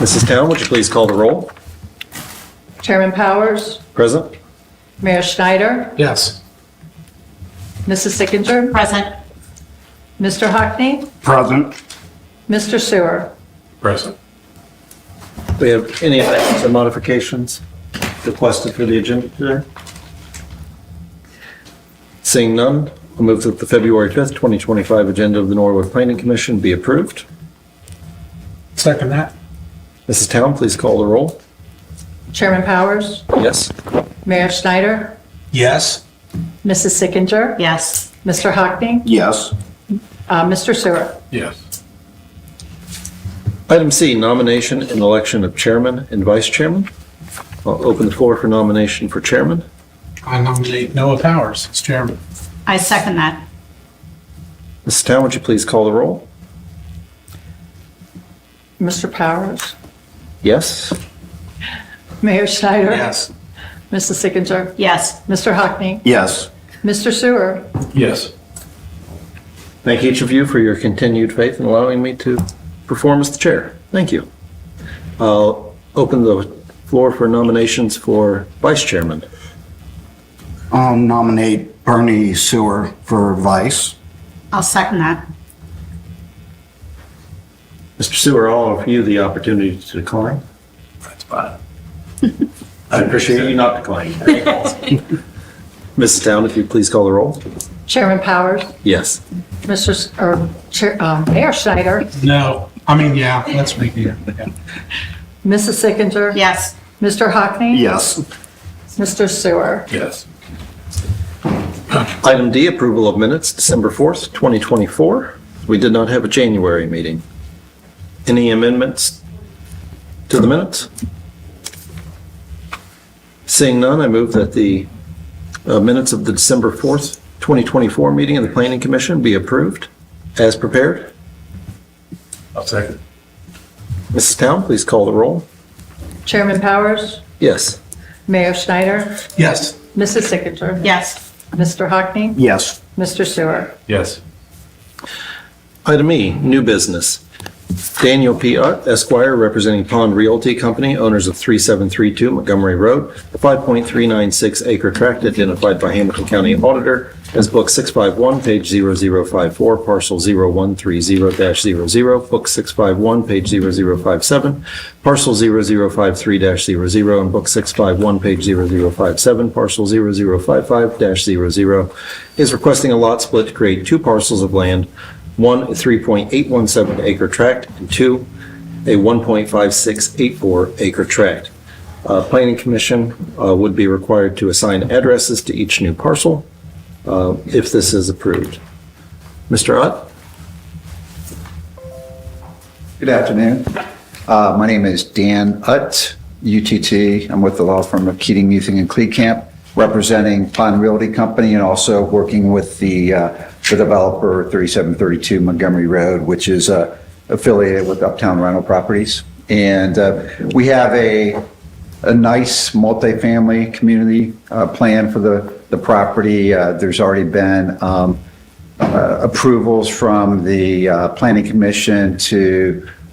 Mrs. Town, would you please call the roll? Chairman Powers, Present? Mayor Schneider, Yes. Mrs. Sickinger, Present. Mr. Hockney, Present. Mr. Sewer. Present. Do we have any amendments or modifications requested for the agenda today? Seeing none, I'll move that the February 5th, 2025 agenda of the Norwood Planning Commission be approved. Second that. Mrs. Town, please call the roll. Chairman Powers, Yes. Mayor Schneider, Yes. Mrs. Sickinger, Yes. Mr. Hockney, Yes. Mr. Sewer. Yes. Item C, nomination and election of chairman and vice chairman. I'll open the floor for nomination for chairman. I nominate Noah Powers as chairman. I second that. Mrs. Town, would you please call the roll? Mr. Powers, Yes. Mayor Schneider, Yes. Mrs. Sickinger, Yes. Mr. Hockney, Yes. Mr. Sewer. Yes. Thank each of you for your continued faith in allowing me to perform as the chair. Thank you. I'll open the floor for nominations for vice chairman. I'll nominate Bernie Sewer for vice. I'll second that. Mr. Sewer, I'll offer you the opportunity to decline. That's fine. I appreciate you not declining. Mrs. Town, if you please call the roll. Chairman Powers, Yes. Mayor Schneider, No. I mean, yeah, let's make it. Yeah. Mrs. Sickinger, Yes. Mr. Hockney, Yes. Mr. Sewer. Yes. Item D, approval of minutes, December 4th, 2024. We did not have a January meeting. Any amendments to the minutes? Seeing none, I move that the minutes of the December 4th, 2024 meeting of the Planning Commission be approved as prepared. I'll second. Mrs. Town, please call the roll. Chairman Powers, Yes. Mayor Schneider, Yes. Mrs. Sickinger, Yes. Mr. Hockney, Yes. Mr. Sewer. Yes. Item E, new business. Daniel P. Utt, Esquire, representing Pond Realty Company, owners of 3732 Montgomery Road, a 5.396 acre tract identified by Hamilton County Auditor as Book 651, page 0054, parcel 0130-00, Book 651, page 0057, parcel 0053-00, and Book 651, page 0057, parcel 0055-00, is requesting a lot split to create two parcels of land, one, a 3.817 acre tract, and two, a 1.5684 acre tract. Planning Commission would be required to assign addresses to each new parcel if this is approved. Mr. Utt? Good afternoon. My name is Dan Utt, UTT. I'm with the law firm of Keating, Muthing, and Kleekamp, representing Pond Realty Company and also working with the developer 3732 Montgomery Road, which is affiliated with Uptown Rental Properties. And we have a nice multifamily community plan for the property. There's already been approvals from the Planning Commission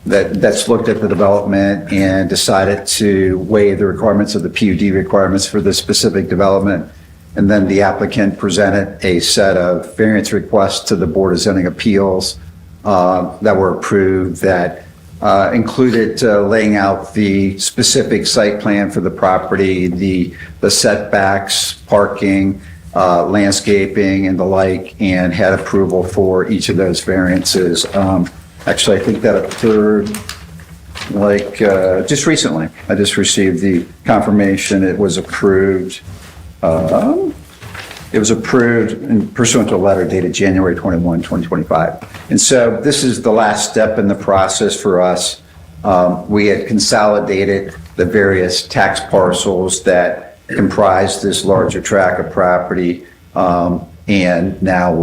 that's looked at the development and decided to waive the requirements of the PUD requirements for the specific development. And then the applicant presented a set of variance requests to the Board of Zoning Appeals that were approved that included laying out the specific site plan for the property, the setbacks, parking, landscaping, and the like, and had approval for each of those variances. Actually, I think that occurred just recently. I just received the confirmation it was approved. It was approved pursuant to a letter dated January 21, 2025. And so this is the last step in the process for us. We had consolidated the various tax parcels that comprise this larger tract of property. And now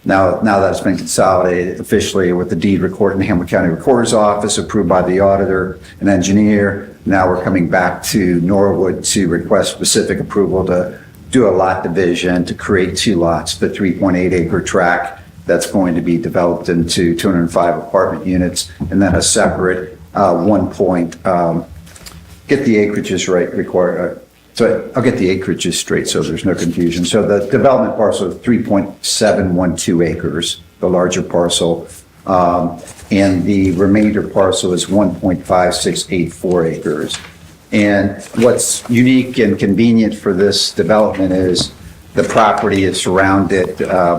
that it's been consolidated officially with the deed record in the Hamilton County Recorder's Office, approved by the auditor and engineer, now we're coming back to Norwood to request specific approval to do a lot division to create two lots, the 3.8 acre tract that's going to be developed into 205 apartment units, and then a separate get the acreages right, so I'll get the acreages straight so there's no confusion. So the development parcel is 3.712 acres, the larger parcel, and the remainder parcel is 1.5684 acres. And what's unique and convenient for this development is the property is surrounded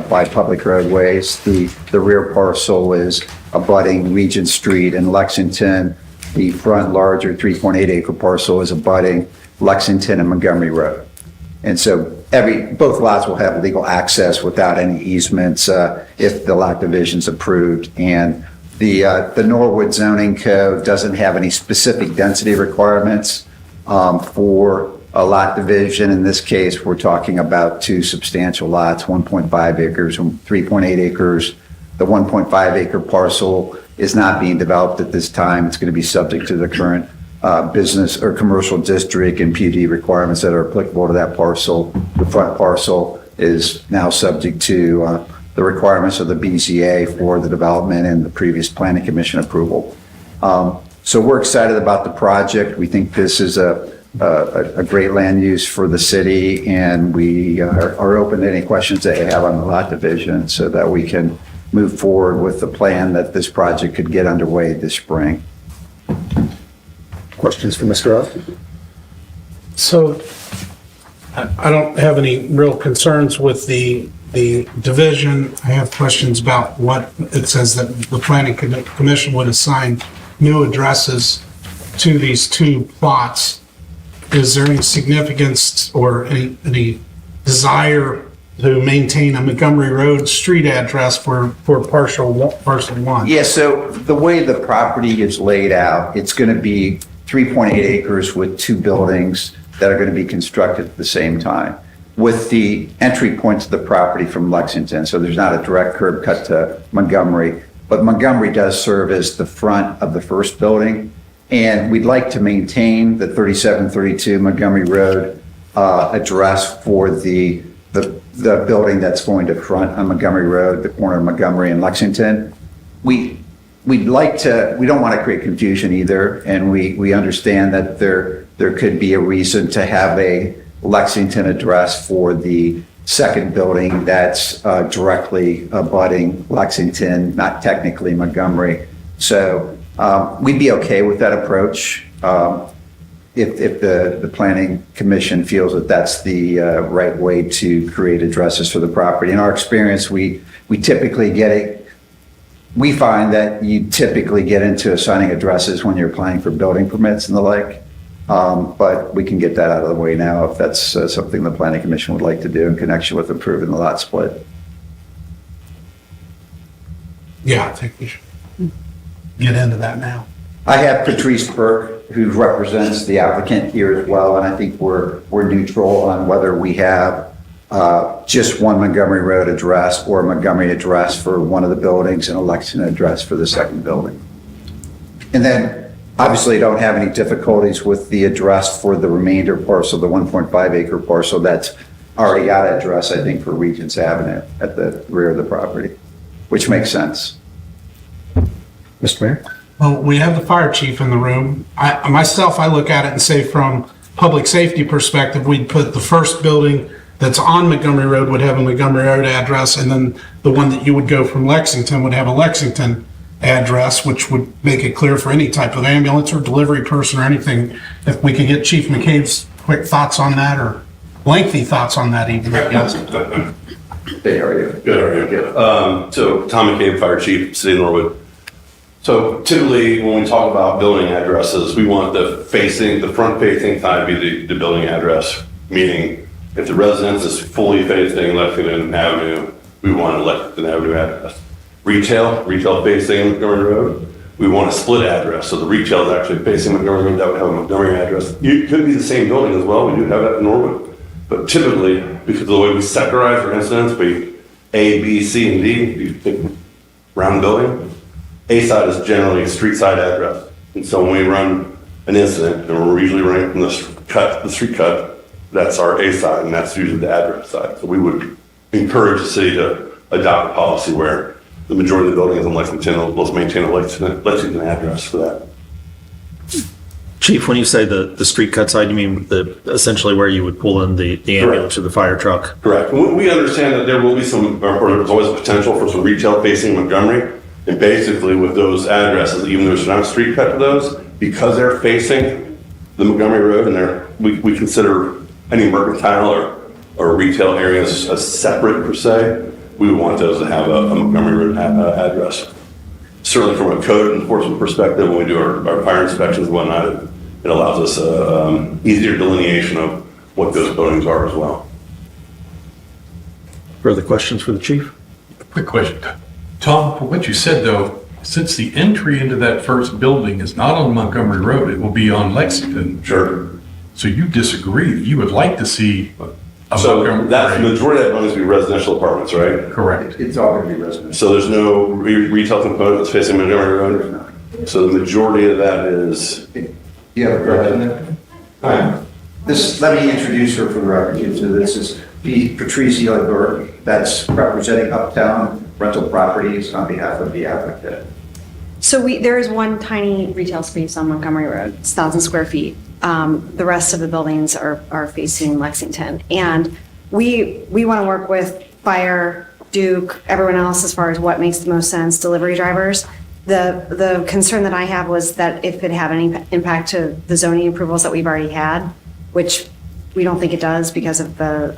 by public roadways. The rear parcel is abutting Regent Street in Lexington. The front larger 3.8 acre parcel is abutting Lexington and Montgomery Road. And so both lots will have legal access without any easements if the lot division's approved. And the Norwood zoning code doesn't have any specific density requirements for a lot division. In this case, we're talking about two substantial lots, 1.5 acres and 3.8 acres. The 1.5 acre parcel is not being developed at this time. It's going to be subject to the current business or commercial district and PUD requirements that are applicable to that parcel. The front parcel is now subject to the requirements of the BZA for the development and the previous planning commission approval. So we're excited about the project. We think this is a great land use for the city, and we are open to any questions that you have on the lot division so that we can move forward with the plan that this project could get underway this spring. Questions for Mr. Roth? So I don't have any real concerns with the division. I have questions about what it says that the planning commission would assign new addresses to these two plots. Is there any significance or any desire to maintain a Montgomery Road street address for parcel one? Yeah, so the way the property is laid out, it's going to be 3.8 acres with two buildings that are going to be constructed at the same time, with the entry point to the property from Lexington. So there's not a direct curb cut to Montgomery, but Montgomery does serve as the front of the first building. And we'd like to maintain the 3732 Montgomery Road address for the building that's going to front on Montgomery Road, the corner of Montgomery and Lexington. We don't want to create confusion either, and we understand that there could be a reason to have a Lexington address for the second building that's directly abutting Lexington, not technically Montgomery. So we'd be okay with that approach if the planning commission feels that that's the right way to create addresses for the property. In our experience, we typically get it. We find that you typically get into assigning addresses when you're applying for building permits and the like. But we can get that out of the way now if that's something the planning commission would like to do in connection with approving the lot split. Yeah, I think we should get into that now. I have Patrice Burke, who represents the applicant here as well, and I think we're neutral on whether we have just one Montgomery Road address or a Montgomery address for one of the buildings and a Lexington address for the second building. And then, obviously, don't have any difficulties with the address for the remainder parcel, the 1.5 acre parcel that's already got an address, I think, for Regents Avenue at the rear of the property, which makes sense. Mr. Mayor? Well, we have the fire chief in the room. I look at it and say from public safety perspective, we'd put the first building that's on Montgomery Road would have a Montgomery Road address, and then the one that you would go from Lexington would have a Lexington address, which would make it clear for any type of ambulance or delivery person or anything. If we could get Chief McCabe's quick thoughts on that, or lengthy thoughts on that even. Yes. Hey, how are you? Good, how are you? Good. So Tom McCabe, Fire Chief, City of Norwood. So typically when we talk about building addresses, we want the front facing side to be the building address, meaning if the residence is fully facing Lexington Avenue, we want a Lexington Avenue address. Retail facing Montgomery Road, we want a split address. So the retail is actually facing Montgomery Road, that would have a Montgomery address. It could be the same building as well, we do have that in Norwood. But typically, because of the way we sectorize our incidents, we A, B, C, and D, you think round building, A side is generally a street side address. And so when we run an incident, and we're usually running from the street cut, that's our A side, and that's usually the address side. So we would encourage the city to adopt a policy where the majority of the buildings in Lexington will maintain a Lexington address for that. Chief, when you say the street cut side, you mean essentially where you would pull in the ambulance or the fire truck? Correct. We understand that there will be some, or there's always a potential for some retail facing Montgomery. And basically with those addresses, even though there's not a street cut to those, because they're facing the Montgomery Road and we consider any mercantile or retail areas as separate per se, we would want those to have a Montgomery Road address. Certainly from a code enforcement perspective, when we do our fire inspections and whatnot, it allows us easier delineation of what those buildings are as well. Further questions for the chief? Quick question. Tom, for what you said though, since the entry into that first building is not on Montgomery Road, it will be on Lexington. Sure. So you disagree. You would like to see a So Montgomery that's the Road. majority of that buildings will be residential apartments, right? Correct. It's all going to be residential. So there's no retail component that's facing Montgomery Road? So the majority of that is, You have a president? Hi. Let me introduce her for the record. So this is Patricia Burke, that's representing Uptown Rental Properties on behalf of the applicant. So there is one tiny retail space on Montgomery Road. It's 1,000 square feet. The rest of the buildings are facing Lexington. And we want to work with Fire, Duke, everyone else as far as what makes the most sense, delivery drivers. The concern that I have was that if it had any impact to the zoning approvals that we've already had, which we don't think it does because of the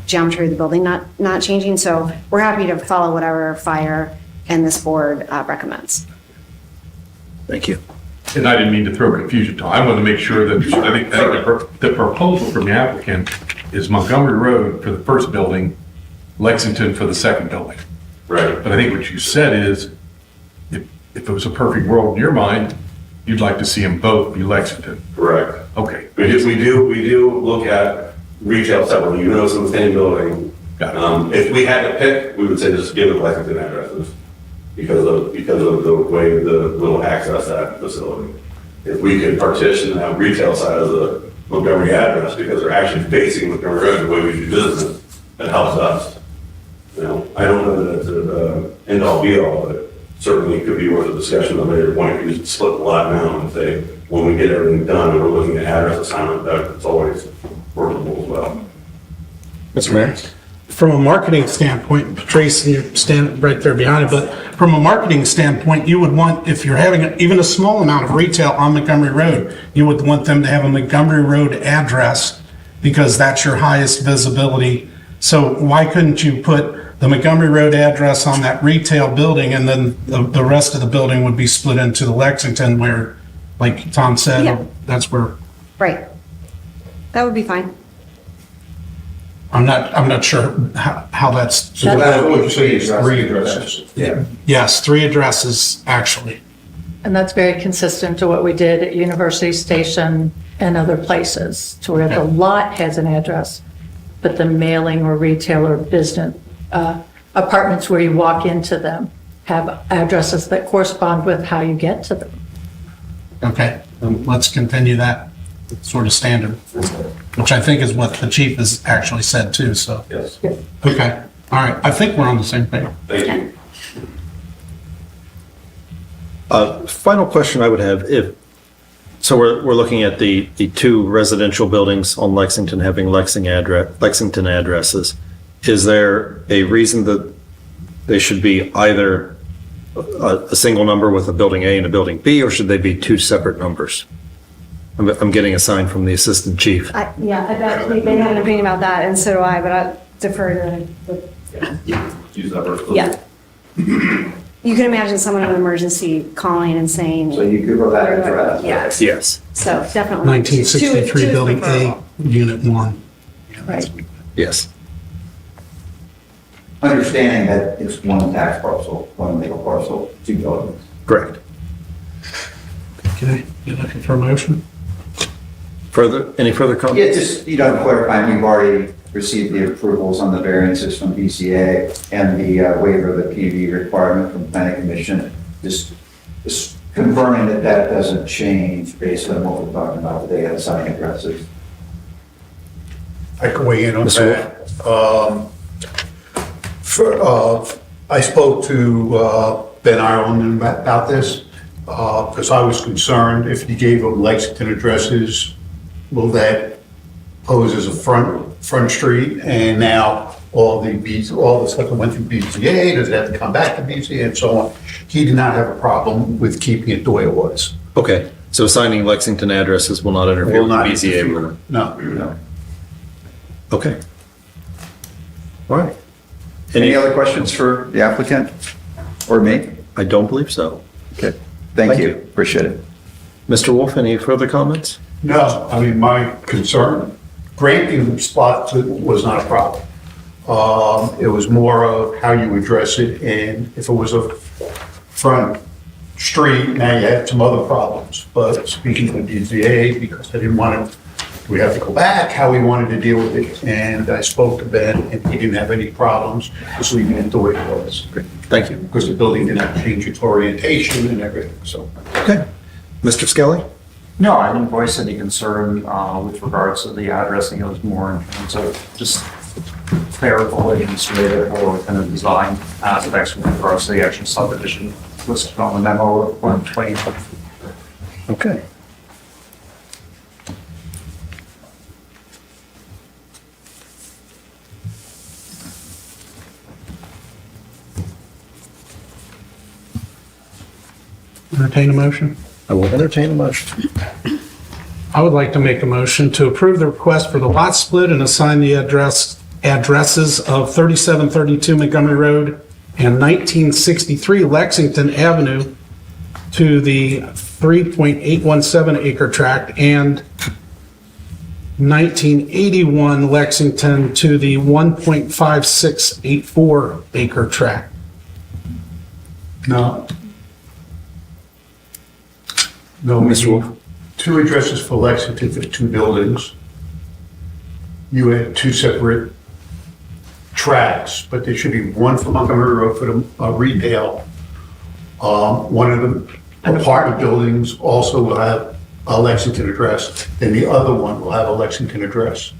geometry of the building not changing. So we're happy to follow whatever Fire and this board recommends. Thank you. And I didn't mean to throw confusion, Tom. I want to make sure that, I think the proposal from the applicant is Montgomery Road for the first building, Lexington for the second building. right? But I think what you said is, if it was a perfect world in your mind, you'd like to see them both be Lexington. Correct. Okay. Because we do look at retail separately, even though it's in the same building. Got it. If we had to pick, we would say just give it Lexington addresses because of the way the little access that facility. If we could partition that retail side of the Montgomery address because they're actually facing Montgomery Road the way we do business, it helps us. You know, I don't know that it's an end all be all, but certainly could be worth a discussion at a later point. You just split the lot now and say, when we get everything done and we're looking at address assignment, that's always workable as well. Mr. Mayor? From a marketing standpoint, Patrice, you're standing right there behind it, but from a marketing standpoint, you would want, if you're having even a small amount of retail on Montgomery Road, you would want them to have a Montgomery Road address because that's your highest visibility. So why couldn't you put the Montgomery Road address on that retail building and then the rest of the building would be split into the Lexington where, like Tom said, Yeah. that's where, Right. That would be fine. I'm not sure how that's. So That's what you say is 3 addresses. Yeah. Yes, 3 addresses, actually. And that's very consistent to what we did at University Station and other places, to where the lot has an address, but the mailing or retail or business, apartments where you walk into them have addresses that correspond with how you get to them. Okay, let's continue that sort of standard, which I think is what the chief has actually said too, so. Yes. Okay, all right, I think we're on the same page. Thank you. Final question I would have, so we're looking at the 2 residential buildings on Lexington having Lexington addresses. Is there a reason that they should be either a single number with a building A and a building B, or should they be 2 separate numbers? I'm getting a sign from the assistant chief. Yeah, I bet they have an opinion about that, and so do I, but I defer to the. Use that first. Yeah. You can imagine someone in an emergency calling and saying. So you Google that address. Yes, Yes. so definitely. 1963 Two is Building A, preferable. Unit 1. Right. Yes. Understanding that it's one tax parcel, one legal parcel, 2 buildings. Correct. Okay, you looking for a motion? Any further Yeah, comments? just, clarifying, we've already received the approvals on the variances from BCA and the waiver of the PUD requirement from planning commission. Just confirming that doesn't change based on what we're talking about today, assigning addresses. I can weigh in on Mr. that. I spoke to Ben Ireland about this, because I was concerned if you gave them Lexington addresses, will that pose as a front street? And now all the stuff that went through BZA, does it have to come back to BZA and so on? He did not have a problem with keeping it the way it was. Okay, so assigning Lexington addresses will not interfere Will with not BZA. interfere. No. Okay. All right. Any other questions for the applicant or me? I don't believe so. Okay, thank Thank you, you. appreciate it. Mr. Wolf, any further comments? No, I mean, my concern, granting the spot was not a problem. It was more of how you address it, and if it was a front street, now you had some other problems. But speaking to the DZA, because I didn't want to, we have to go back, how we wanted to deal with it. And I spoke to Ben, and he didn't have any problems, just leaving it the way it was. Great, thank you. Because the building didn't have to change its orientation and everything, so. Okay. Mr. Skelly? No, I didn't voice any concern with regards to the addressing. It was more in terms of just clerical administrative or kind of design aspects with regards to the actual subdivision listed on the memo of 120. Okay. Entertain a motion? I will entertain a motion. I would like to make a motion to approve the request for the lot split and assign the addresses of 3732 Montgomery Road and 1963 Lexington Avenue to the 3.817 acre tract and 1981 Lexington to the 1.5684 acre tract. No. No, Mr. Wolf? two addresses for Lexington for two buildings. You had two separate tracks, but there should be one for Montgomery Road for the retail. One of the apartment buildings also will have a Lexington address, and the other one will have a Lexington address.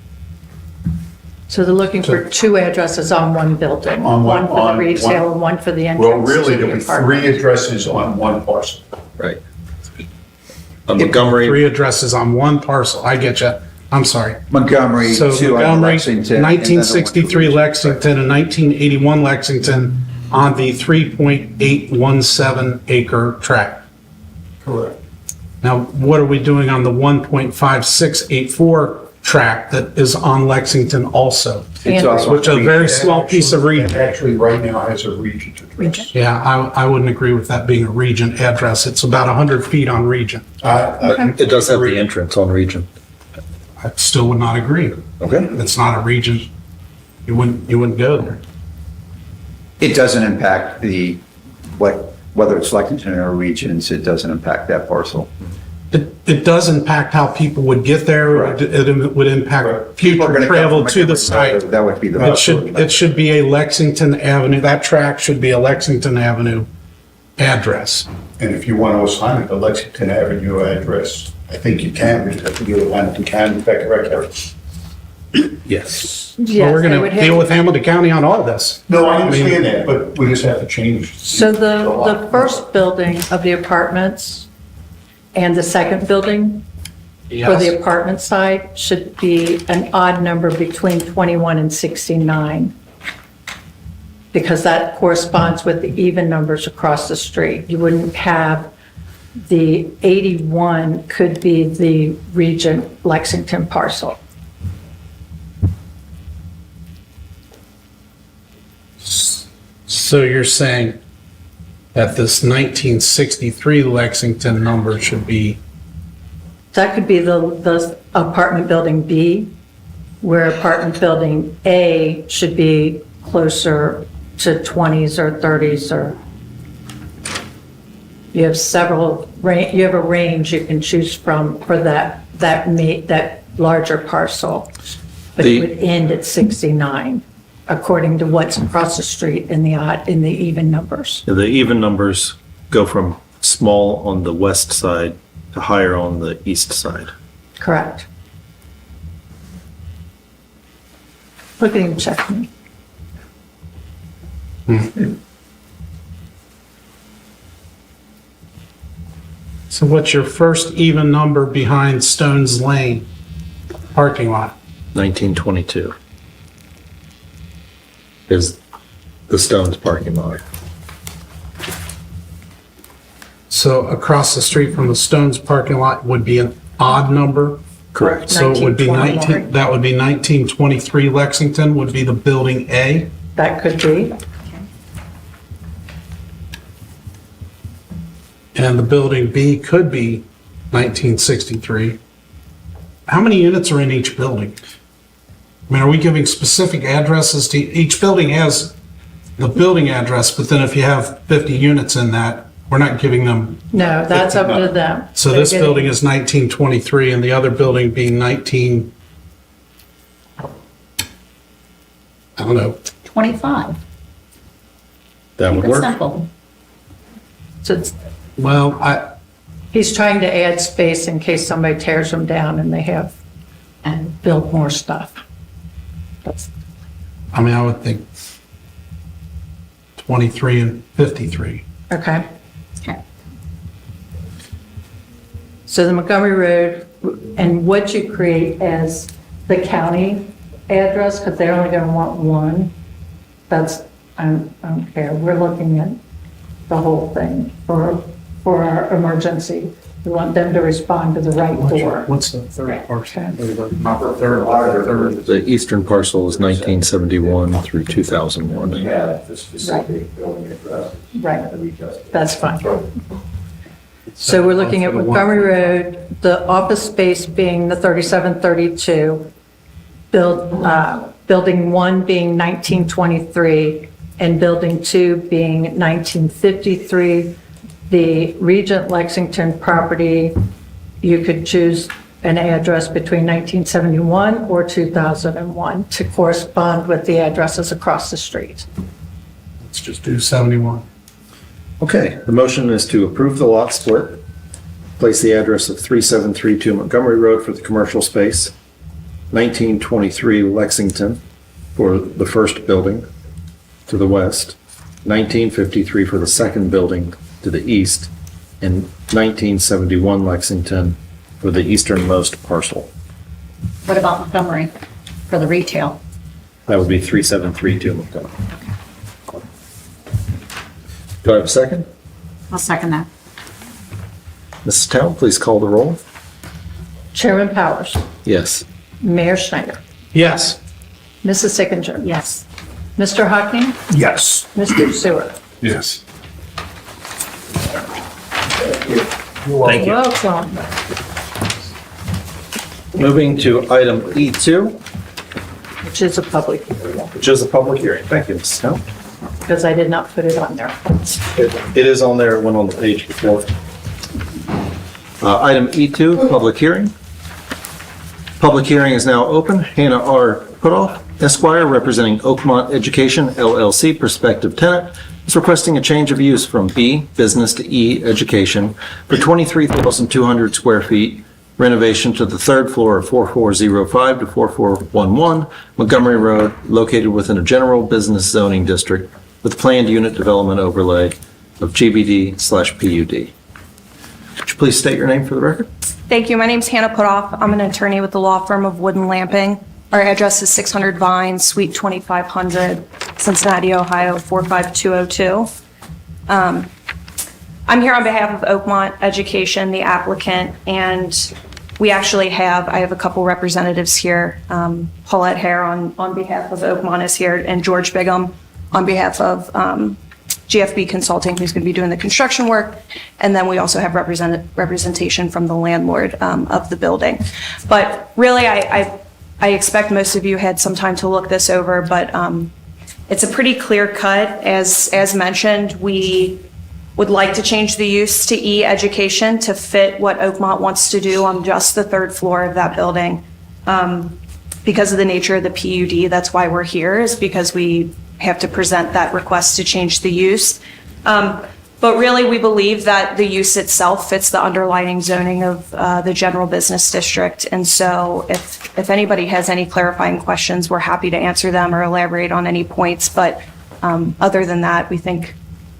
So they're looking for two addresses on one building, On one for the on retail and one for the Well, entrance to really, there'll the be apartment. three addresses on one parcel. Right. Montgomery. Three addresses on one parcel. I get you. I'm sorry. Montgomery, So two on Montgomery, Lexington. and then the one for 1963 Regent. Lexington and 1981 Lexington on the 3.817 acre tract. Correct. Now, what are we doing on the 1.5684 tract that is on Lexington also? It's also Which is a very small piece of It region. actually, right now, has a Regent address. Yeah, I wouldn't agree with that being a region address. It's about 100 feet on region. It does have the entrance on Region. I still would not agree. Okay. It's not a region. You wouldn't go there. It doesn't impact whether it's Lexington or Regions, it doesn't impact that parcel. It does impact how people would get there. Correct. It would impact People are future gonna come travel from to the Montgomery site. Road. That would be the. It should be a Lexington Avenue, that track should be a Lexington Avenue address. And if you want to assign it to Lexington Avenue address, I think you can, because I think you'll land in Canton, Becker records. Yes. Well, Yes, we're they going would to have- deal with Hamilton County on all this. No, I understand that, but we just have to change. So the first building of the apartments and the second building for the Yes. apartment side should be an odd number between 21 and 69. Because that corresponds with the even numbers across the street. You wouldn't have the 81 could be the Regent Lexington parcel. So you're saying that this 1963 Lexington number should be, That could be the apartment building B, where apartment building A should be closer to 20s or 30s, or you have you have a range you can choose from for that larger parcel. But it would end at 69, according to what's across the street in the even numbers. The even numbers go from small on the west side to higher on the east side. Correct. Look at him checking. So what's your first even number behind Stones Lane parking lot? 1922 is the Stones parking lot. So across the street from the Stones parking lot would be an odd number? Correct. So it would be 1921. that would be 1923 Lexington would be the building A? That could be. And the building B could be 1963. How many units are in each building? I mean, are we giving specific addresses to, each building has the building address, but then if you have 50 units in that, we're not giving them, No, that's up to them. so They're this getting- building is 1923 and the other building being 19, I don't know, 25. That would It's work. simple. So it's- well, he's trying to add space in case somebody tears them down and they have, and build more stuff. That's, I mean, I would think 23 and 53. okay. Okay. So the Montgomery Road, and what you create as the county address, because they're only going to want one, that's, I don't care. We're looking at the whole thing for our emergency. We want them to respond to the right door. What's the third parcel? Okay. Not the third. The eastern parcel is 1971 through 2001. Right, that's fine. So we're looking at Montgomery Road, the office space being the 3732, building 1 being 1923, and building 2 being 1953. The Regent Lexington property, you could choose an address between 1971 or 2001 to correspond with the addresses across the street. Let's just do 71. Okay, the motion is to approve the lot split, place the address of 3732 Montgomery Road for the commercial space, 1923 Lexington for the first building to the west, 1953 for the second building to the east, and 1971 Lexington for the easternmost parcel. What about Montgomery for the retail? That would be 3732 Montgomery. Do I have a second? I'll second that. Mrs. Town, please call the roll. Chairman Powers, Yes. Mayor Schneider, Yes. Mrs. Sickinger, Yes. Mr. Hockney, Yes. Mr. Sewer. Yes. Thank you. Welcome. Moving to item E2, Which is a public hearing, which is a public hearing. Thank you, Mrs. Town. because I did not put it on there. It is on there, it went on the page before. Item E2, public hearing. Public hearing is now open. Hannah R. Putoff, Esquire, representing Oakmont Education LLC, prospective tenant, is requesting a change of use from B, business, to E, education, for 23,200 square feet, renovation to the third floor of 4405 to 4411 Montgomery Road, located within a general business zoning district with planned unit development overlay of GBD/PUD. Would you please state your name for the record? Thank you. My name's Hannah Putoff. I'm an attorney with the law firm of Wood and Lamping. Our address is 600 Vine, Suite 2500, Cincinnati, Ohio, 45202. I'm here on behalf of Oakmont Education, the applicant, and I have a couple representatives here. Paulette Hare on behalf of Oakmont is here, and George Bigham on behalf of GFB Consulting, who's going to be doing the construction work. And then we also have representation from the landlord of the building. But really, I expect most of you had some time to look this over, but it's a pretty clear cut. As mentioned, we would like to change the use to E education to fit what Oakmont wants to do on just the third floor of that building. Because of the nature of the PUD, that's why we're here, is because we have to present that request to change the use. But really, we believe that the use itself fits the underlying zoning of the general business district. And so if anybody has any clarifying questions, we're happy to answer them or elaborate on any points. But other than that, we think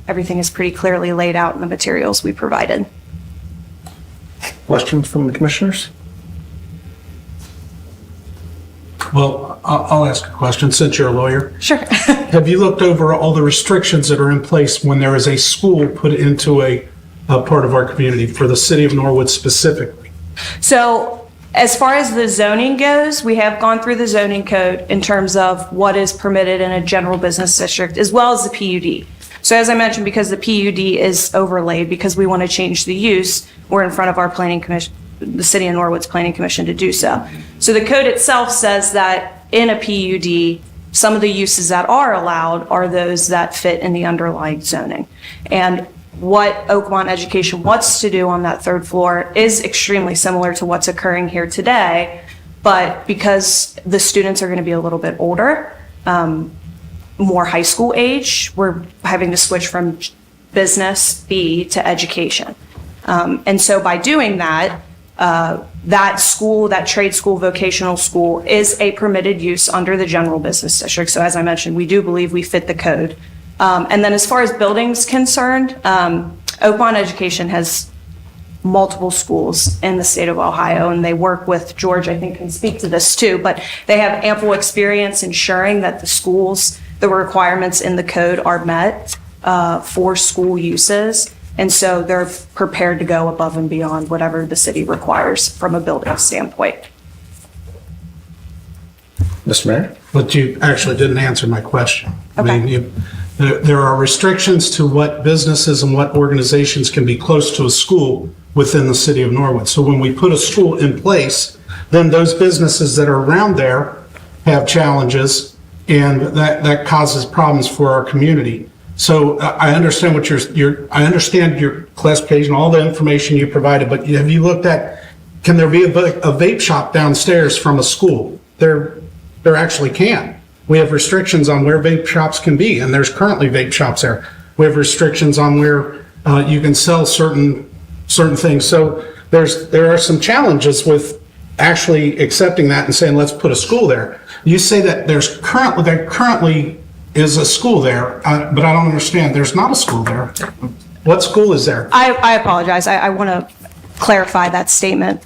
everything is pretty clearly laid out in the materials we provided. Questions from the commissioners? Well, I'll ask a question since you're a lawyer. Sure. Have you looked over all the restrictions that are in place when there is a school put into a part of our community for the city of Norwood specifically? So as far as the zoning goes, we have gone through the zoning code in terms of what is permitted in a general business district, as well as the PUD. So as I mentioned, because the PUD is overlaid, because we want to change the use, we're in front of our planning commission, the city of Norwood's planning commission to do so. So the code itself says that in a PUD, some of the uses that are allowed are those that fit in the underlying zoning. And what Oakmont Education wants to do on that third floor is extremely similar to what's occurring here today, but because the students are going to be a little bit older, more high school age, we're having to switch from business B to education. And so by doing that, that school, that trade school, vocational school is a permitted use under the general business district. So as I mentioned, we do believe we fit the code. And then as far as buildings concerned, Oakmont Education has multiple schools in the state of Ohio, and they work with, George, I think, can speak to this too, but they have ample experience ensuring that the schools, the requirements in the code are met for school uses. And so they're prepared to go above and beyond whatever the city requires from a building standpoint. Mr. Mayor? But you actually didn't answer my question. Okay. I mean, there are restrictions to what businesses and what organizations can be close to a school within the city of Norwood. So when we put a school in place, then those businesses that are around there have challenges, and that causes problems for our community. So I understand what I understand your classification, all the information you provided, but have you looked at, can there be a vape shop downstairs from a school? There actually can. We have restrictions on where vape shops can be, and there's currently vape shops there. We have restrictions on where you can sell certain things. So there are some challenges with actually accepting that and saying, let's put a school there. You say that there currently is a school there, but I don't understand. There's not a school there. What school is there? I apologize. I want to clarify that statement.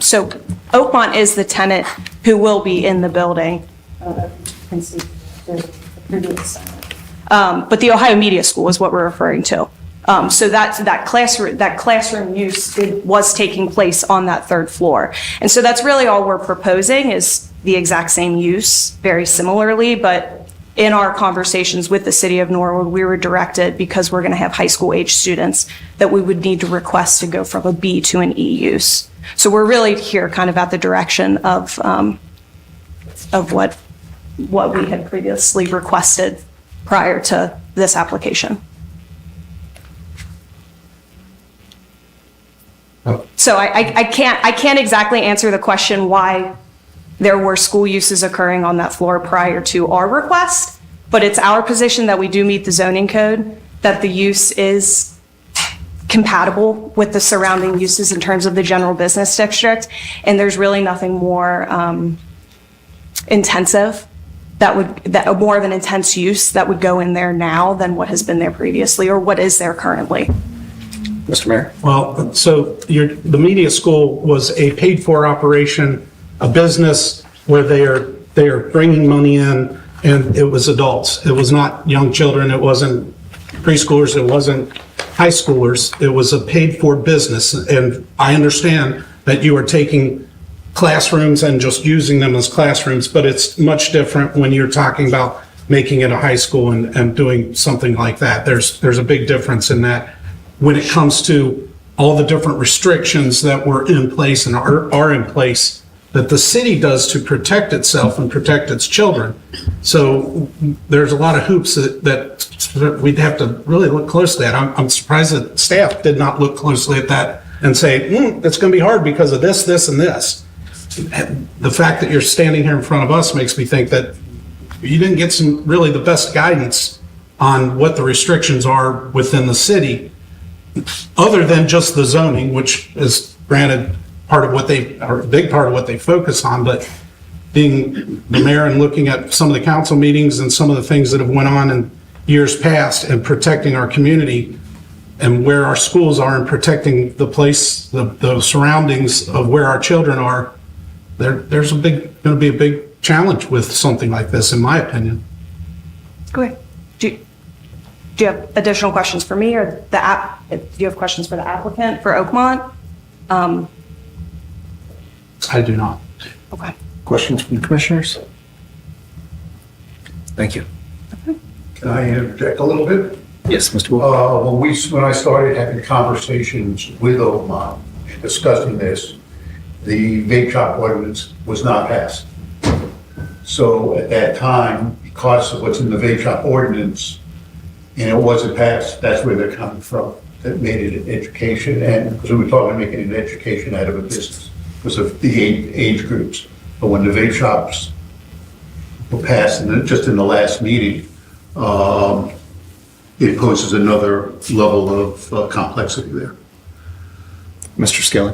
So Oakmont is the tenant who will be in the building. But the Ohio Media School is what we're referring to. So that classroom use was taking place on that third floor. And so that's really all we're proposing is the exact same use, very similarly, but in our conversations with the city of Norwood, we were directed, because we're going to have high school age students, that we would need to request to go from a B to an E use. So we're really here kind of at the direction of what we had previously requested prior to this application. So I can't exactly answer the question why there were school uses occurring on that floor prior to our request, but it's our position that we do meet the zoning code, that the use is compatible with the surrounding uses in terms of the general business district, and there's really nothing more intensive more of an intense use that would go in there now than what has been there previously or what is there currently. Mr. Mayor? Well, so the media school was a paid-for operation, a business where they are bringing money in, and it was adults. It was not young children. It wasn't preschoolers. It wasn't high schoolers. It was a paid-for business, and I understand that you are taking classrooms and just using them as classrooms, but it's much different when you're talking about making it a high school and doing something like that. There's a big difference in that when it comes to all the different restrictions that were in place and are in place that the city does to protect itself and protect its children. So there's a lot of hoops that we'd have to really look closely at. I'm surprised that staff did not look closely at that and say, it's going to be hard because of this, this, and this. The fact that you're standing here in front of us makes me think that you didn't get some really the best guidance on what the restrictions are within the city, other than just the zoning, which is granted part of what a big part of what they focus on, but being the mayor and looking at some of the council meetings and some of the things that have went on in years past and protecting our community, and where our schools are and protecting the place, the surroundings of where our children are, there's going to be a big challenge with something like this, in my opinion. Go ahead. Do you have additional questions for me or do you have questions for the applicant for Oakmont? I do not. Okay. Questions from the commissioners? Thank you. Can I interject a little bit? Yes, Mr. Wolf. When I started having conversations with Oakmont, discussing this, the vape shop ordinance was not passed. So at that time, because of what's in the vape shop ordinance, and it wasn't passed, that's where they're coming from. That made it an education, and because we were talking about making an education out of a business because of the age groups. But when the vape shops were passed, just in the last meeting, it poses another level of complexity there. Mr. Skelly.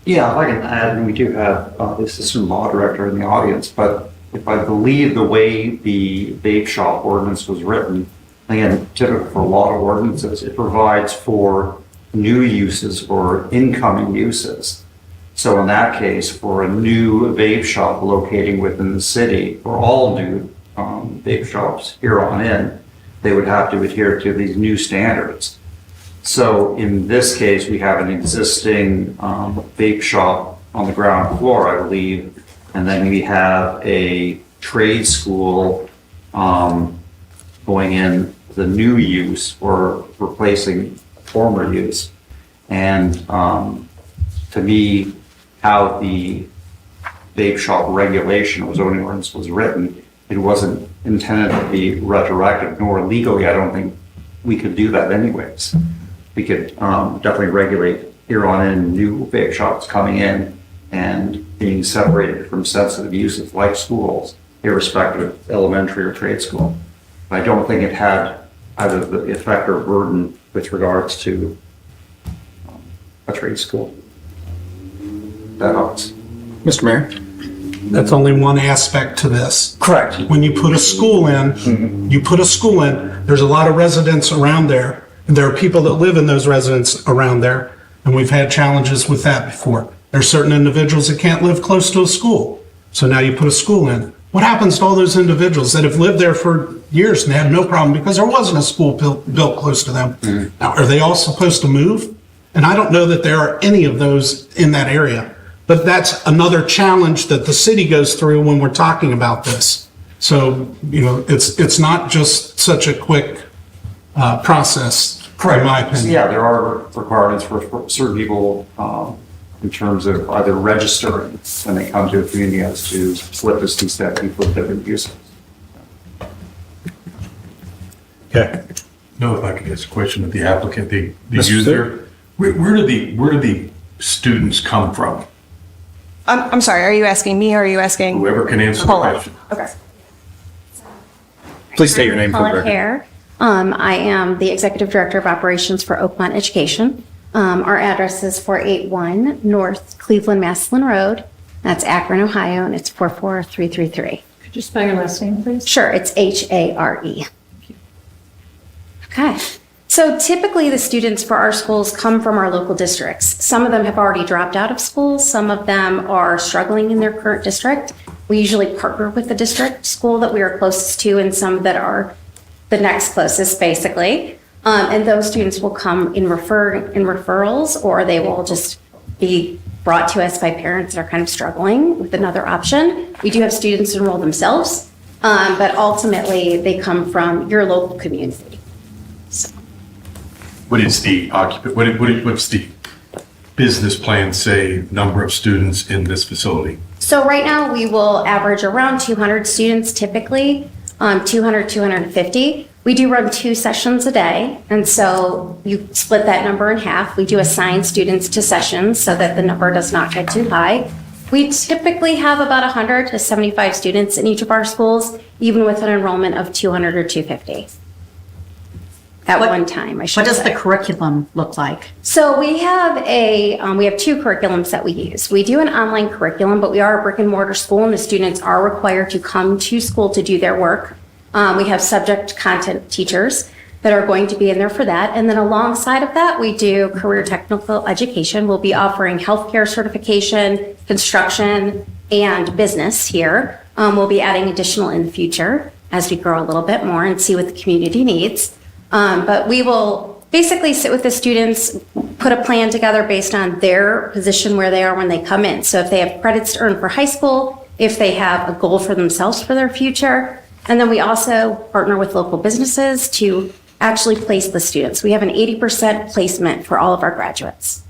Yeah, if I can add, and we do have the assistant law director in the audience, but if I believe the way the vape shop ordinance was written, again, typical for a lot of ordinances, it provides for new uses or incoming uses. So in that case, for a new vape shop locating within the city, or all new vape shops here on in, they would have to adhere to these new standards. So in this case, we have an existing vape shop on the ground floor, I believe, and then we have a trade school going in the new use or replacing former use. And to me, how the vape shop regulation or zoning ordinance was written, it wasn't intended to be retroactive, nor legally, I don't think we could do that anyways. We could definitely regulate here on in new vape shops coming in and being separated from sensitive uses like schools, irrespective of elementary or trade school. But I don't think it had either the effect or burden with regards to a trade school. That helps. Mr. Mayor. That's only one aspect to this. Correct. When you put a school in, there's a lot of residents around there, and there are people that live in those residents around there, and we've had challenges with that before. There's certain individuals that can't live close to a school, so now you put a school in. What happens to all those individuals that have lived there for years and had no problem because there wasn't a school built close to them? Now, are they all supposed to move? And I don't know that there are any of those in that area. But that's another challenge that the city goes through when we're talking about this. So, it's not just such a quick process, in my opinion. Yeah, there are requirements for certain people in terms of either registering when they come to a community as to split this two-step and flip different uses. Okay. No, if I could ask a question of the applicant, the Mr. user, where do the students come from? I'm sorry, are you asking me or are you asking? Whoever can answer the Paula? question. Okay. Please state your name for the Paula record. Hare. I am the Executive Director of Operations for Oakmont Education. Our address is 481 North Cleveland Maslin Road. That's Akron, Ohio, and it's 44333. Could you spell your last name, please? Sure, it's Hare. Okay. So typically the students for our schools come from our local districts. Some of them have already dropped out of school. Some of them are struggling in their current district. We usually partner with the district school that we are closest to and some that are the next closest, basically. And those students will come in referrals, or they will just be brought to us by parents that are kind of struggling with another option. We do have students enroll themselves, but ultimately they come from your local community. So. What is the what's the business plan say number of students in this facility? So right now we will average around 200 students typically, 200, 250. We do run 2 sessions a day. And so you split that number in half. We do assign students to sessions so that the number does not get too high. We typically have about 100 to 75 students in each of our schools, even with an enrollment of 200 or 250. At one time, I should What does say. the curriculum look like? So we have we have 2 curriculums that we use. We do an online curriculum, but we are a brick and mortar school and the students are required to come to school to do their work. We have subject content teachers that are going to be in there for that. And then alongside of that, we do career technical education. We'll be offering healthcare certification, construction, and business here. We'll be adding additional in the future as we grow a little bit more and see what the community needs. But we will basically sit with the students, put a plan together based on their position where they are when they come in. So if they have credits to earn for high school, if they have a goal for themselves for their future. And then we also partner with local businesses to actually place the students. We have an 80% placement for all of our graduates.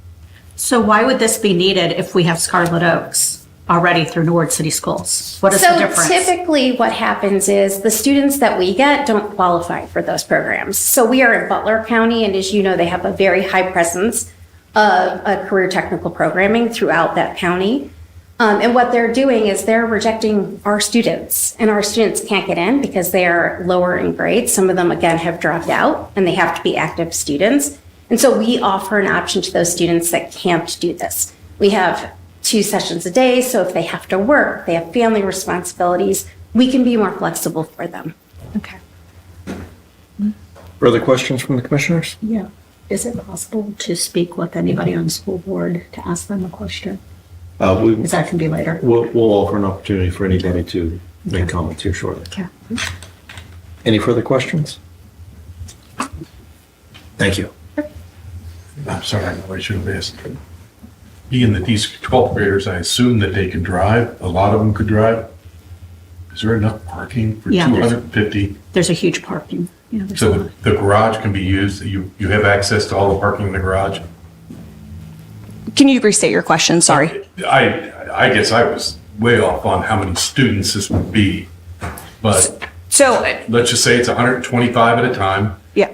So why would this be needed if we have Scarlet Oaks already through Norwood City Schools? What is the difference? So typically what happens is the students that we get don't qualify for those programs. So we are in Butler County, and as you know, they have a very high presence of career technical programming throughout that county. And what they're doing is they're rejecting our students, and our students can't get in because they are lower in grades. Some of them, again, have dropped out, and they have to be active students. And so we offer an option to those students that can't do this. We have 2 sessions a day, so if they have to work, they have family responsibilities, we can be more flexible for them. Okay. Further questions from the commissioners? Yeah. Is it possible to speak with anybody on the school board to ask them a question? Is that can be later? We'll offer an opportunity for anybody to make comments here shortly. Okay. Any further questions? Thank you. I'm sorry, I should have asked. Being that these 12th graders, I assume that they can drive, a lot of them could drive. Is there enough parking for Yeah, 250? There's a huge parking. Yeah, there's a So lot. the garage can be used, you have access to all the parking in the garage? Can you restate your question? Sorry. I guess I was way off on how many students this would be, but So, let's just say it's 125 at a time. yeah,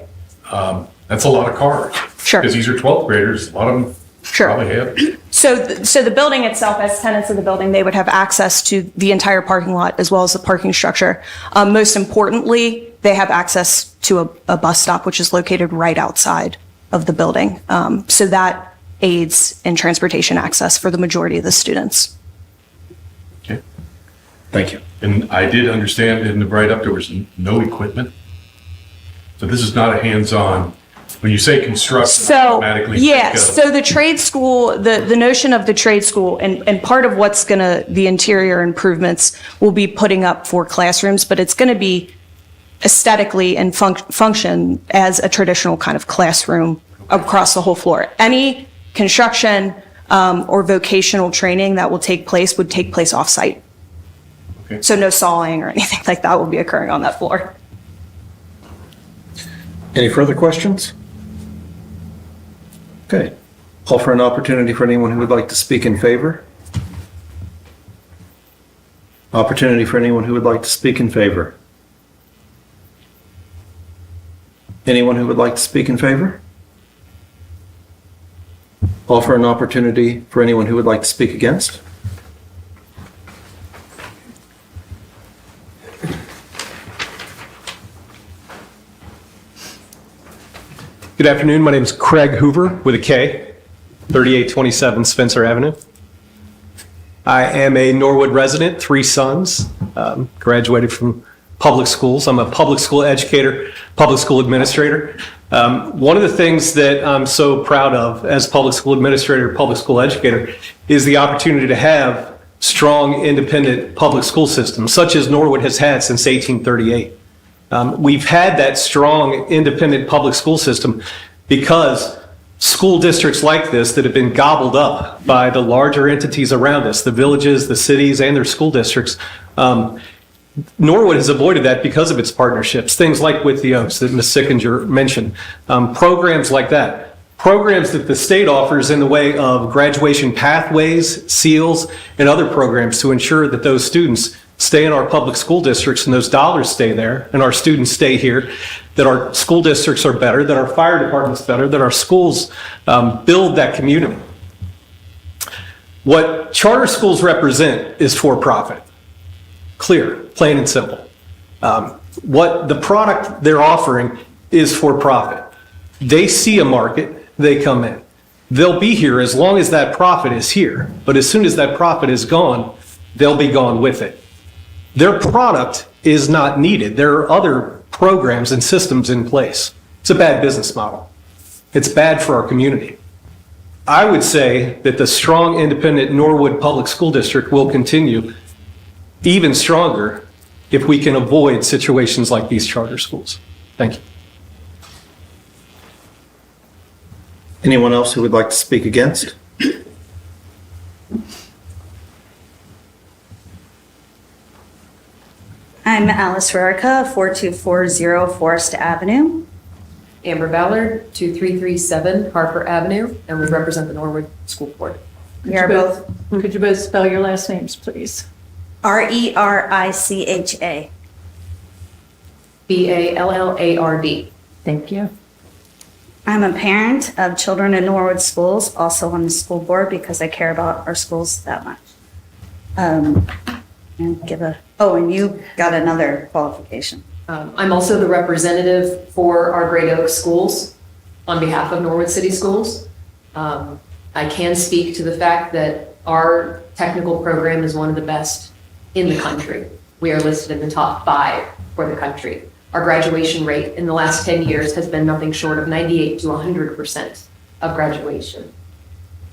That's a lot of cars. Sure. Because these are 12th graders, a lot of them Sure. probably have. So the building itself, as tenants of the building, they would have access to the entire parking lot as well as the parking structure. Most importantly, they have access to a bus stop, which is located right outside of the building. So that aids in transportation access for the majority of the students. Okay. Thank you. And I did understand in the write-up, there was no equipment. So this is not a hands-on, when you say construction, So, automatically. yeah, think of- so the trade school, the notion of the trade school, and part of what's the interior improvements will be putting up for classrooms, but it's gonna be aesthetically and function as a traditional kind of classroom across the whole floor. Any construction or vocational training that will take place would take place off-site. Okay. So no sawing or anything like that will be occurring on that floor. Any further questions? Okay. Offer an opportunity for anyone who would like to speak in favor. Opportunity for anyone who would like to speak in favor. Anyone who would like to speak in favor? Offer an opportunity for anyone who would like to speak against. Good afternoon. My name is Craig Hoover with a K, 3827 Spencer Avenue. I am a Norwood resident, 3 sons, graduated from public schools. I'm a public school educator, public school administrator. One of the things that I'm so proud of as public school administrator, public school educator, is the opportunity to have strong, independent public school systems, such as Norwood has had since 1838. We've had that strong, independent public school system because school districts like this that have been gobbled up by the larger entities around us, the villages, the cities, and their school districts. Norwood has avoided that because of its partnerships, things like with the Oaks that Ms. Sickinger mentioned, programs like that. Programs that the state offers in the way of graduation pathways, SEALs, and other programs to ensure that those students stay in our public school districts and those dollars stay there and our students stay here, that our school districts are better, that our fire department's better, that our schools build that community. What charter schools represent is for-profit. Clear, plain and simple. What the product they're offering is for-profit. They see a market, they come in. They'll be here as long as that profit is here, but as soon as that profit is gone, they'll be gone with it. Their product is not needed. There are other programs and systems in place. It's a bad business model. It's bad for our community. I would say that the strong, independent Norwood Public School District will continue even stronger if we can avoid situations like these charter schools. Thank you. Anyone else who would like to speak against? I'm Alice Rarica, 4240 Forest Avenue. Amber Ballard, 2337 Harper Avenue, and we represent the Norwood School Board. We are both Could you both spell your last names, please? Rericha. Ballard. Thank you. I'm a parent of children in Norwood schools, also on the school board because I care about our schools that much. And you got another qualification. I'm also the representative for our Great Oaks schools on behalf of Norwood City Schools. I can speak to the fact that our technical program is one of the best in the country. We are listed in the top 5 for the country. Our graduation rate in the last 10 years has been nothing short of 98 to 100% of graduation.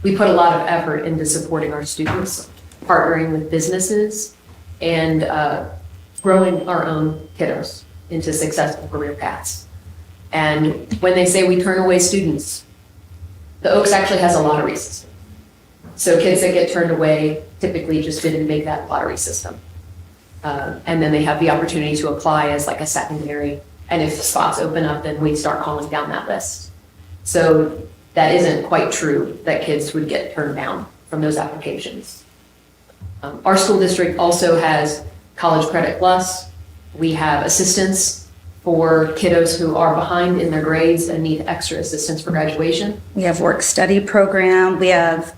We put a lot of effort into supporting our students, partnering with businesses, and growing our own kiddos into successful career paths. And when they say we turn away students, the Oaks actually has a lottery system. So kids that get turned away typically just didn't make that lottery system. And then they have the opportunity to apply as like a secondary. And if spots open up, then we start calling down that list. So that isn't quite true that kids would get turned down from those applications. Our school district also has College Credit Plus. We have assistance for kiddos who are behind in their grades and need extra assistance for graduation. We have work study program. We have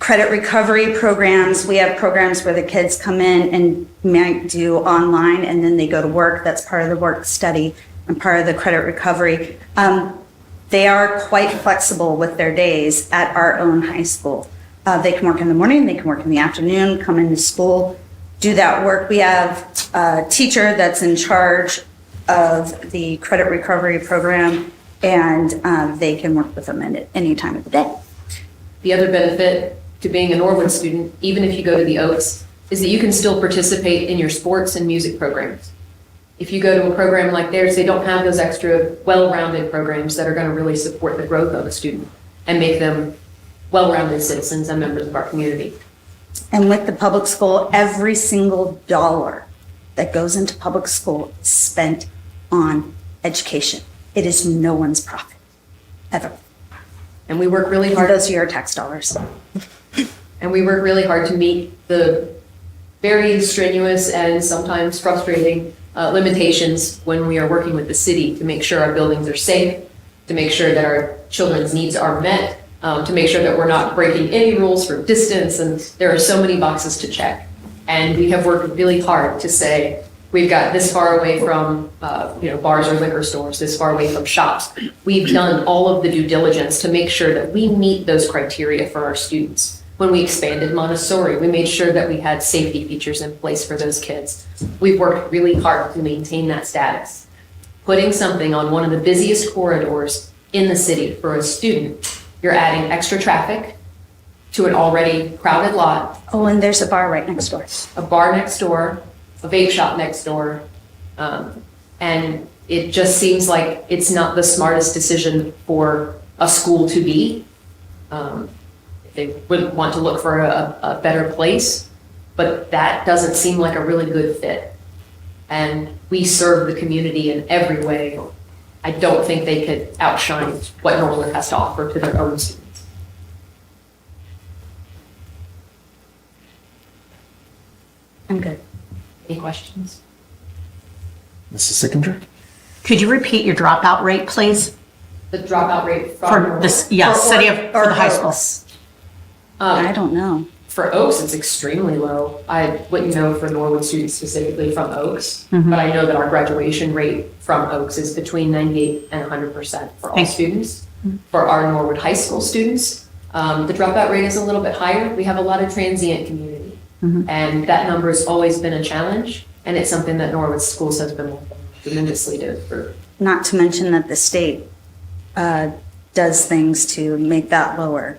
credit recovery programs. We have programs where the kids come in and might do online and then they go to work. That's part of the work study and part of the credit recovery. They are quite flexible with their days at our own high school. They can work in the morning, they can work in the afternoon, come into school, do that work. We have a teacher that's in charge of the credit recovery program, and they can work with them at any time of the day. The other benefit to being a Norwood student, even if you go to the Oaks, is that you can still participate in your sports and music programs. If you go to a program like theirs, they don't have those extra well-rounded programs that are going to really support the growth of a student and make them well-rounded citizens and members of our community. And with the public school, every single dollar that goes into public school is spent on education. It is no one's profit, ever. And we work really hard. Those are your tax dollars. And we work really hard to meet the very strenuous and sometimes frustrating limitations when we are working with the city to make sure our buildings are safe, to make sure that our children's needs are met, to make sure that we're not breaking any rules for distance, and there are so many boxes to check. And we have worked really hard to say, we've got this far away from bars or liquor stores, this far away from shops. We've done all of the due diligence to make sure that we meet those criteria for our students. When we expanded Montessori, we made sure that we had safety features in place for those kids. We've worked really hard to maintain that status. Putting something on one of the busiest corridors in the city for a student, you're adding extra traffic to an already crowded lot. Oh, and there's a bar right next door. A bar next door, a vape shop next door. And it just seems like it's not the smartest decision for a school to be. They wouldn't want to look for a better place, but that doesn't seem like a really good fit. And we serve the community in every way. I don't think they could outshine what Norwood has to offer to their own students. I'm good. Any questions? Mrs. Sickinger? Could you repeat your dropout rate, please? The dropout rate For this, yes, city of, for the high school. I don't know. For Oaks, it's extremely low. I wouldn't know for Norwood students specifically from Oaks, Mhm. but I know that our graduation rate from Oaks is between 98 and 100% for all Thank you. students. For our Norwood High School students, the dropout rate is a little bit higher. We have a lot of transient community, Mhm. and that number has always been a challenge, and it's something that Norwood Schools has been working on. tremendously to improve. Not to mention that the state does things to make that lower.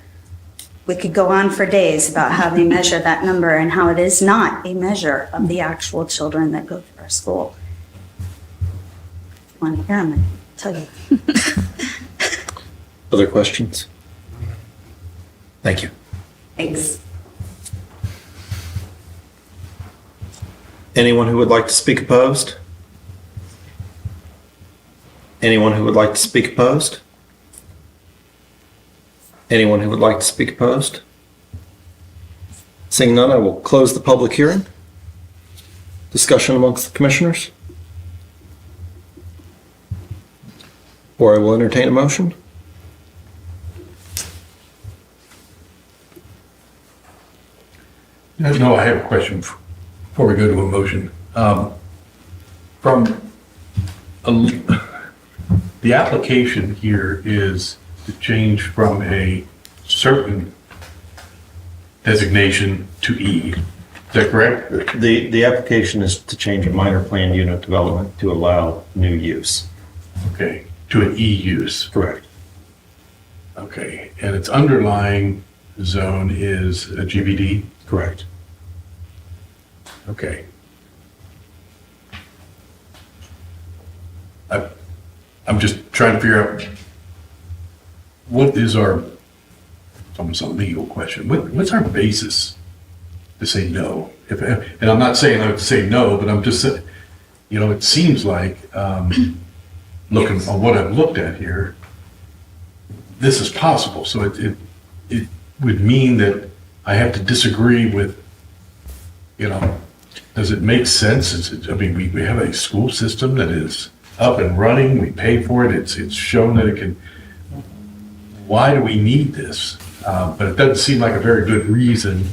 We could go on for days about how they measure that number and how it is not a measure of the actual children that go through our school. Want to hear them? I'll tell you. Other questions? Thank you. Thanks. Anyone who would like to speak opposed? Anyone who would like to speak opposed? Anyone who would like to speak opposed? Seeing none, I will close the public hearing. Discussion amongst the commissioners? Or I will entertain a motion. No, I have a question before we go to a motion. The application here is to change from a certain designation to E. Is that correct? The application is to change a minor planned unit development to allow new use. Okay, to an E use. Correct. Okay, and its underlying zone is a GBD? Correct. Okay. I'm just trying to figure out what is our, it's almost a legal question, what's our basis to say no? And I'm not saying I have to say no, but I'm just, it seems like, looking on what I've looked at here, this is possible. So it would mean that I have to disagree with, does it make sense? We have a school system that is up and running, we pay for it, it's shown that it can, why do we need this? But it doesn't seem like a very good reason.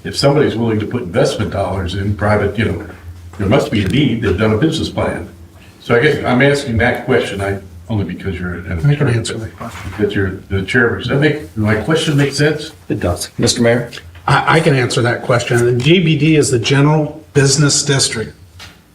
If somebody's willing to put investment dollars in private, there must be a need, they've done a business plan. So I guess I'm asking that question, only because you're an attorney. I can answer that question. That you're the chair. Does that my question make sense? It does. Mr. Mayor? I can answer that question. The GBD is the General Business District.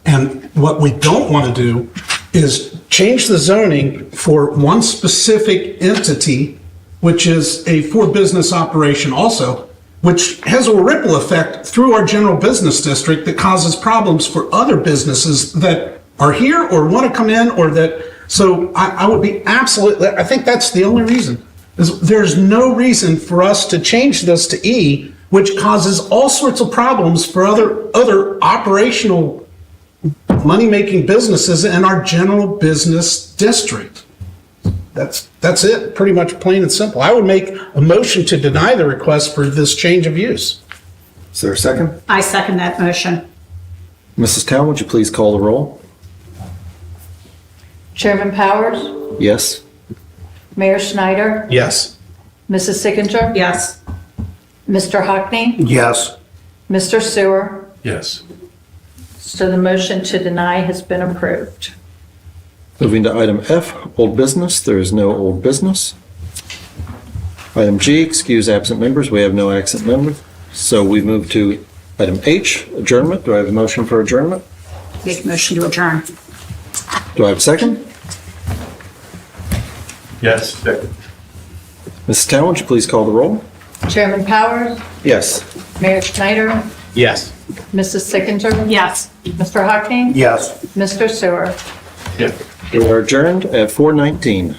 And what we don't want to do is change the zoning for one specific entity, which is a for business operation also, which has a ripple effect through our general business district that causes problems for other businesses that are here or want to come in or that, so I would be absolutely, I think that's the only reason. There's no reason for us to change this to E, which causes all sorts of problems for other operational money-making businesses in our general business district. That's it, pretty much plain and simple. I would make a motion to deny the request for this change of use. Is there a second? I second that motion. Mrs. Town, would you please call the roll? Chairman Powers, Yes? Mayor Schneider, Yes. Mrs. Sickinger, Yes. Mr. Hockney, Yes. Mr. Sewer. Yes. So the motion to deny has been approved. Moving to item F, old business. There is no old business. Item G, excuse absent members. We have no absent members. So we move to item H, adjournment. Do I have a motion for adjournment? Make a motion to adjourn. Do I have a second? Yes. Second. Mrs. Town, would you please call the roll? Chairman Powers, Yes. Mayor Schneider, Yes. Mrs. Sickinger, Yes. Mr. Hockney, Yes. Mr. Sewer. Yeah. We are adjourned at 4:19.